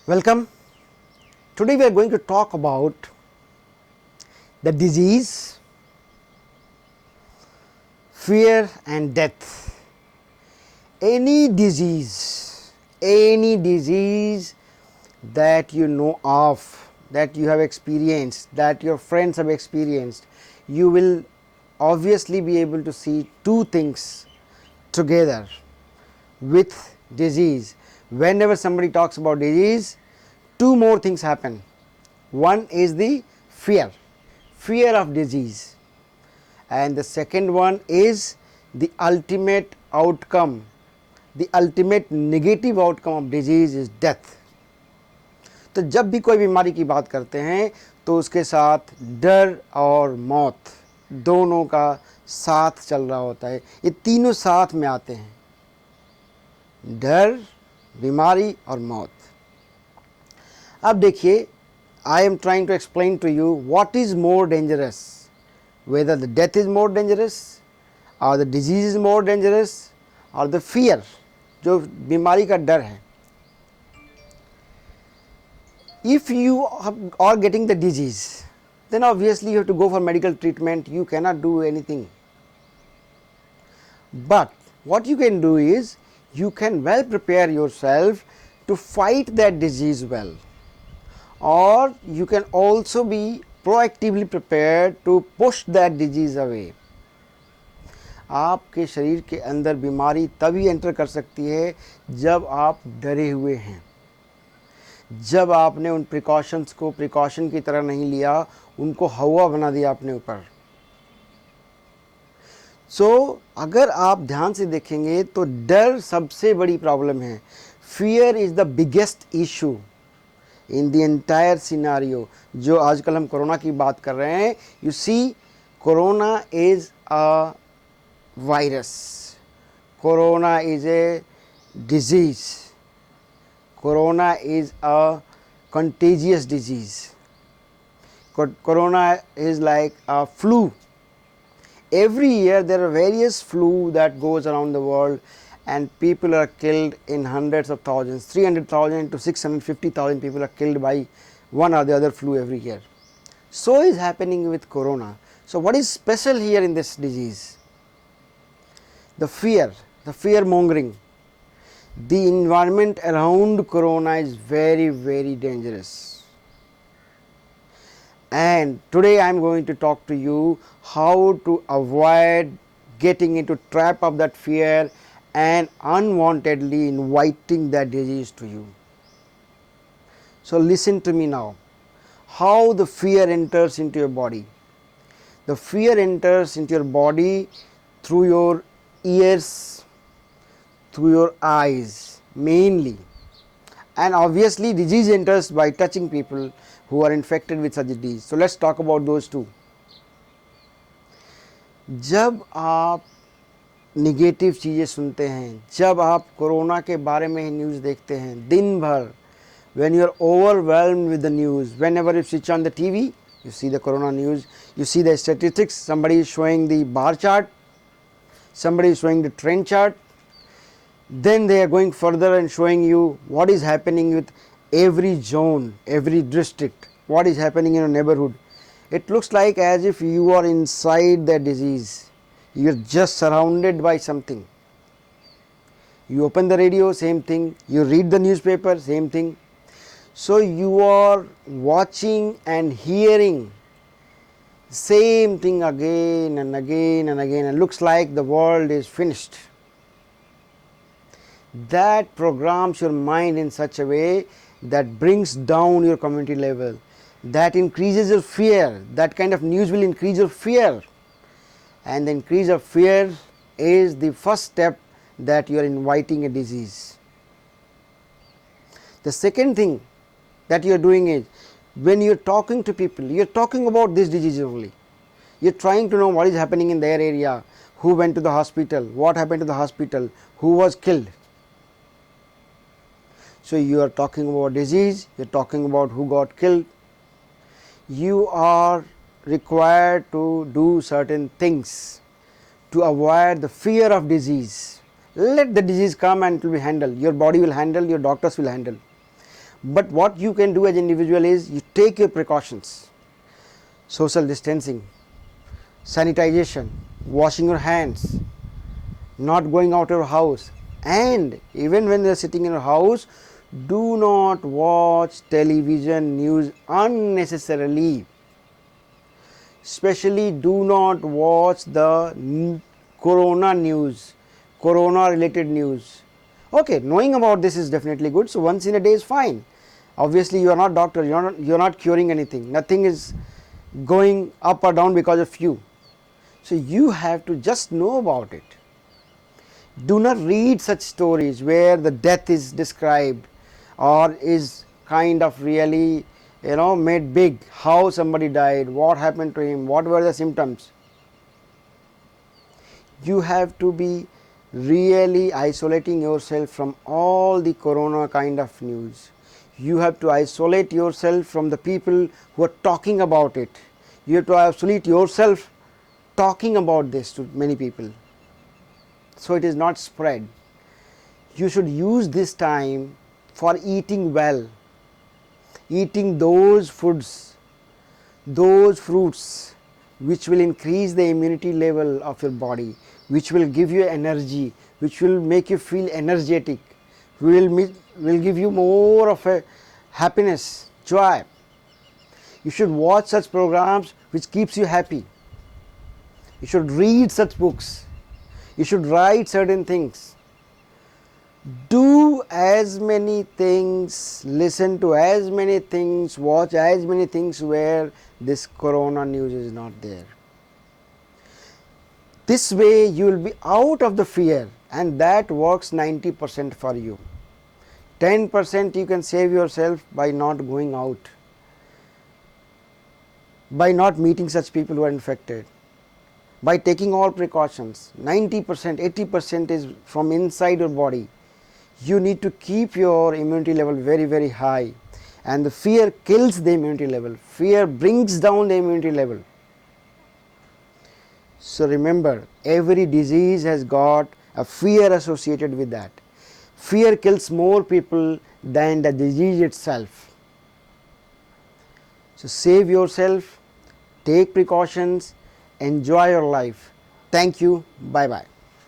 Welcome. Today we are going to talk about the disease, fear and death. Any disease that you know of, that you have experienced, that your friends have experienced, you will obviously be able to see two things together with disease. Whenever somebody talks about disease, two more things happen. One is the fear of disease, and the second one is the ultimate outcome, the ultimate negative outcome of disease is death. तो जब भी कोई बीमारी की बात करते हैं तो उसके साथ डर और मौत दोनों का साथ चल रहा होता है. ये तीनों साथ में आते हैं, डर, बीमारी और मौत. अब देखिए, I am trying to explain to you what is more dangerous, whether the death is more dangerous or the disease is more dangerous or the fear, जो बीमारी का डर है. If you are getting the disease, then obviously you have to go for medical treatment, you cannot do anything. But what you can do is, you can well prepare yourself to fight that disease well, or you can also be proactively prepared to push that disease away. आपके शरीर के अंदर बीमारी तभी enter कर सकती है जब आप डरे हुए हैं, जब आपने उन प्रिकॉशंस को प्रिकॉशन की तरह नहीं लिया, उनको हवा बना दिया अपने ऊपर. अगर आप ध्यान से देखेंगे तो डर सबसे बड़ी प्रॉब्लम है. Fear is the biggest issue in the entire scenario. जो आजकल हम कोरोना की बात कर रहे हैं, you see, corona is a virus, corona is a disease, corona is a contagious disease. Corona is like a flu. Every year there are various flu that goes around the world and people are killed in hundreds of thousands. 300,000 to 650,000 people are killed by one or the other flu every year. So is happening with corona. So what is special here in this disease? The fear mongering. The environment around corona is very, very dangerous. And today I am going to talk to you how to avoid getting into trap of that fear and unwantedly inviting that disease to you. So listen to me now. How the fear enters into your body. The fear enters into your body through your ears, through your eyes mainly, and obviously disease enters by touching people who are infected with such disease. So let's talk about those two. जब आप negative चीज़ें सुनते हैं, जब आप corona के बारे में ही न्यूज़ देखते हैं दिन भर, when you are overwhelmed with the news, whenever you switch on the TV, you see the corona news, you see the statistics, somebody is showing the bar chart, somebody is showing the trend chart, then they are going further and showing you what is happening with every zone, every district, what is happening in your neighborhood. It looks like as if you are inside the disease, you are just surrounded by something. You open the radio, same thing, you read the newspaper, same thing. So you are watching and hearing same thing again and again and again, and looks like the world is finished. That programs your mind in such a way that brings down your community level, that increases your fear. That kind of news will increase your fear, and the increase of fear is the first step that you are inviting a disease. The second thing that you are doing is, when you are talking to people, you are talking about this disease only. You are trying to know what is happening in their area, who went to the hospital, what happened to the hospital, who was killed. So you are talking about disease, you are talking about who got killed. You are required to do certain things to avoid the fear of disease. Let the disease come and it will be handled. Your body will handle, your doctors will handle. But what you can do as an individual is you take your precautions, social distancing, sanitization, washing your hands, not going out of your house, and even when you are sitting in your house, do not watch television news unnecessarily. Especially do not watch the corona news, corona related news. Okay, knowing about this is definitely good, so once in a day is fine. Obviously you are not doctor, you are not curing anything, nothing is going up or down because of you. So you have to just know about it. Do not read such stories where the death is described or is kind of really made big, how somebody died, what happened to him, what were the symptoms. You have to be really isolating yourself from all the corona kind of news. You have to isolate yourself from the people who are talking about it. You have to isolate yourself talking about this to many people, so it is not spread. You should use this time for eating well, eating those foods, those fruits which will increase the immunity level of your body, which will give you energy, which will make you feel energetic, will give you more of a happiness, joy. You should watch such programs which keeps you happy. You should read such books. You should write certain things. Do as many things, listen to as many things, watch as many things where this corona news is not there. This way you will be out of the fear, and that works 90% for you. 10% you can save yourself by not going out, by not meeting such people who are infected, by taking all precautions. 90%, 80% is from inside your body. You need to keep your immunity level very, very high, and the fear kills the immunity level. Fear brings down the immunity level. So remember, every disease has got a fear associated with that. Fear kills more people than the disease itself. So save yourself, take precautions, enjoy your life. Thank you. Bye bye.